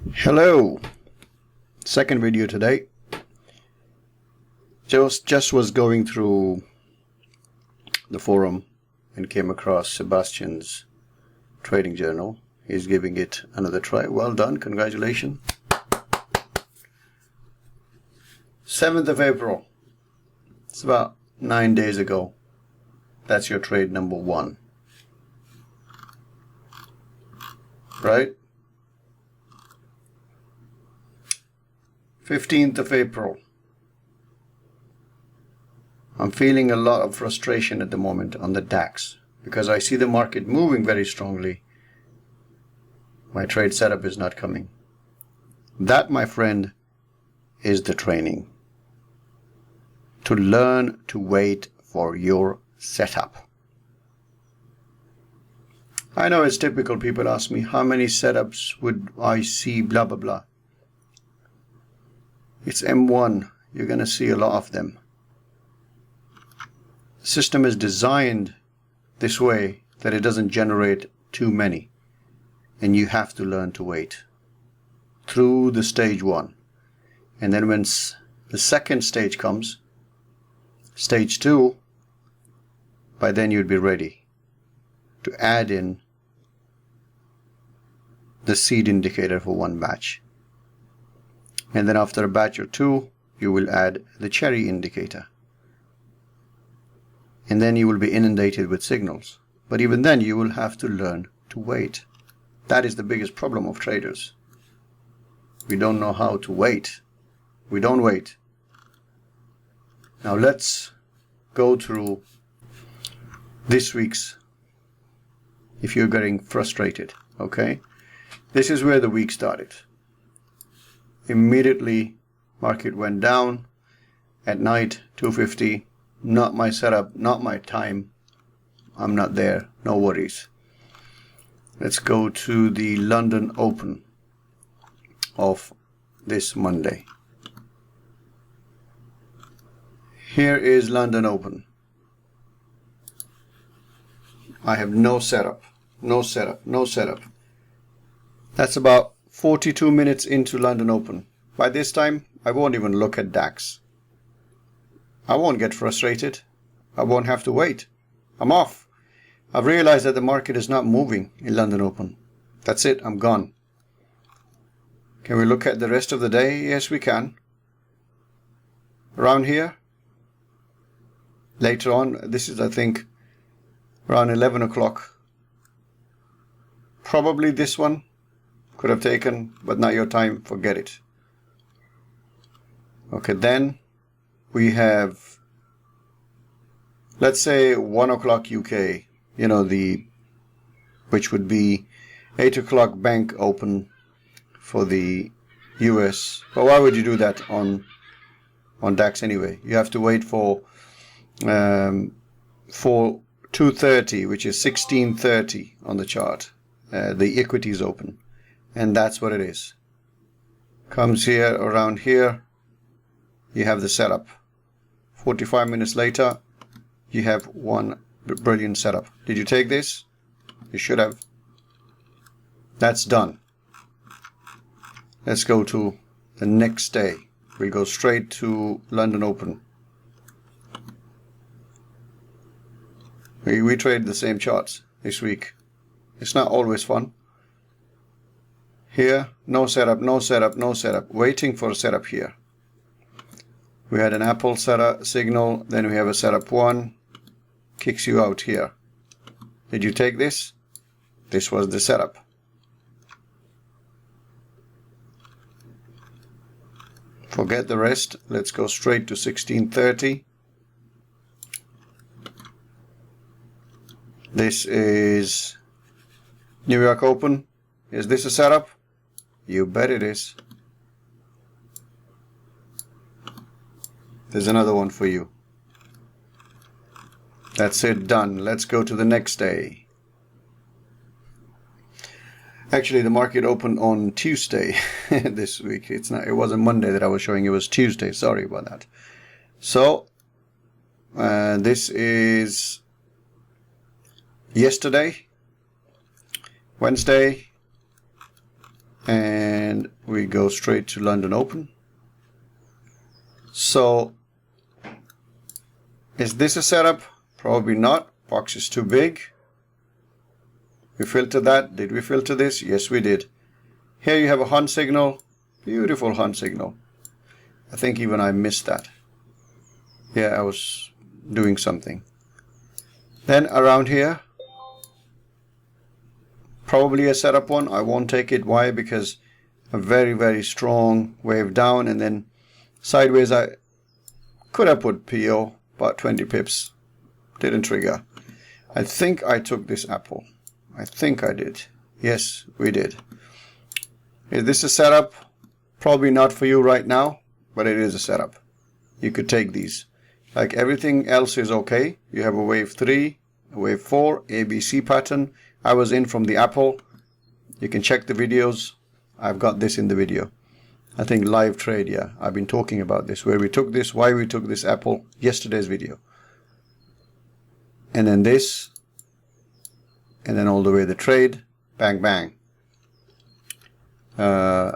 Hello, second video today. Just was going through the forum and came across Sebastian's trading journal. He's giving it another try. Well done, congratulations. 7th of April, it's about 9 days ago. That's your trade number 1. Right? 15th of April. I'm feeling a lot of frustration at the moment on the DAX because I see the market moving very strongly. My trade setup is not coming. That, my friend, is the training. To learn to wait for your setup. I know it's typical. People ask me, how many setups would I see, blah, blah, blah. It's M1. You're going to see a lot of them. The system is designed this way that it doesn't generate too many. And you have to learn to wait through the stage 1. And then when the second stage comes, stage 2, by then you'd be ready to add in the seed indicator for one batch. And then after a batch or 2, you will add the cherry indicator. And then you will be inundated with signals. But even then, you will have to learn to wait. That is the biggest problem of traders. We don't know how to wait. We don't wait. Now let's go through this week's, if you're getting frustrated, okay? This is where the week started. Immediately, market went down at night, 250. Not my setup, not my time. I'm not there, no worries. Let's go to the London Open of this Monday. Here is London Open. I have no setup, no setup, no setup. That's about 42 minutes into London Open. By this time, I won't even look at DAX. I won't get frustrated. I won't have to wait. I'm off. I've realized that the market is not moving in London Open. That's it. I'm gone. Can we look at the rest of the day? Yes, we can. Around here. Later on, this is, I think, around 11 o'clock. Probably this one. Could have taken, but not your time. Forget it. Okay, then we have, let's say 1 o'clock UK. You know, which would be 8 o'clock bank open for the US. But why would you do that on DAX anyway? You have to wait for 2:30, which is 16:30 on the chart. The Equities open. And that's what it is. Comes here, around here, you have the setup. 45 minutes later, you have one brilliant setup. Did you take this? You should have. That's done. Let's go to the next day. We'll go straight to London Open. We trade the same charts this week. It's not always fun. Here, no setup, no setup, no setup. Waiting for a setup here. We had an Apple setup signal, then we have a setup 1. Kicks you out here. Did you take this? This was the setup. Forget the rest. Let's go straight to 16:30. This is New York Open. Is this a setup? You bet it is. There's another one for you. That's it, done. Let's go to the next day. Actually, the market opened on Tuesday this week. It wasn't Monday that I was showing. It was Tuesday. Sorry about that. So, this is yesterday, Wednesday, and we go straight to London Open. So is this a setup? Probably not. Box is too big. We filtered that. Did we filter this? Yes, we did. Here you have a hunt signal. Beautiful hunt signal. I think even I missed that. Yeah, I was doing something. Then around here, probably a setup one. I won't take it. Why? Because a very, very strong wave down, and then sideways I could have put PO, but 20 pips. Didn't trigger. I think I took this apple. I think I did. Yes, we did. Is this a setup? Probably not for you right now, but it is a setup. You could take these. Like everything else is okay. You have a wave 3, a wave 4, ABC pattern. I was in from the apple. You can check the videos. I've got this in the video. I think live trade, yeah. I've been talking about this, where we took this, why we took this apple, yesterday's video. And then this, and then all the way the trade, bang, bang.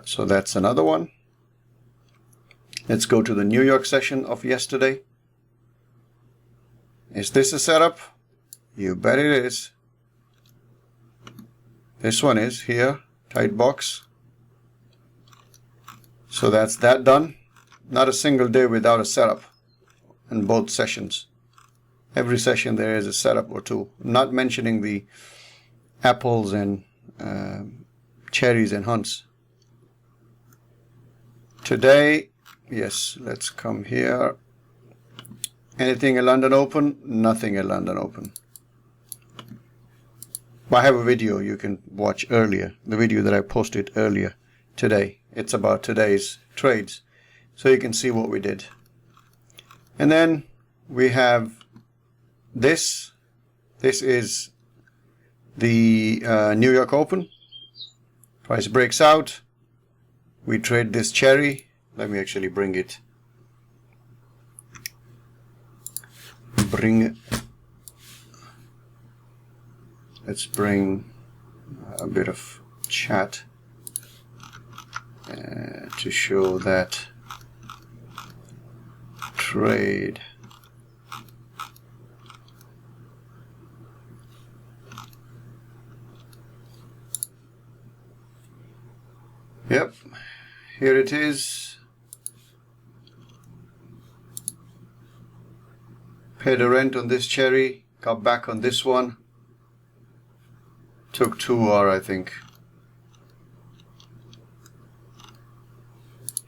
So that's another one. Let's go to the New York session of yesterday. Is this a setup? You bet it is. This one is here, tight box. So that's that done. Not a single day without a setup in both sessions. Every session there is a setup or two. Not mentioning the apples and cherries and hunts. Today, yes, let's come here. Anything at London Open? Nothing at London Open. I have a video you can watch earlier. The video that I posted earlier today. It's about today's trades. So you can see what we did. And then we have this. This is the New York Open. Price breaks out. We trade this cherry. Let me actually bring it. Let's bring a bit of chat to show that trade. Yep, here it is. Paid a rent on this cherry, got back on this one. Took 2R, I think.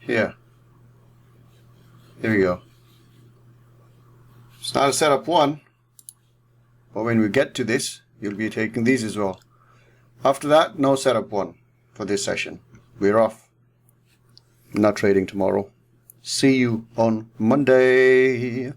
Here we go. It's not a setup one, but when we get to this, you'll be taking these as well. After that, no setup one for this session. We're off. Not trading tomorrow. See you on Monday.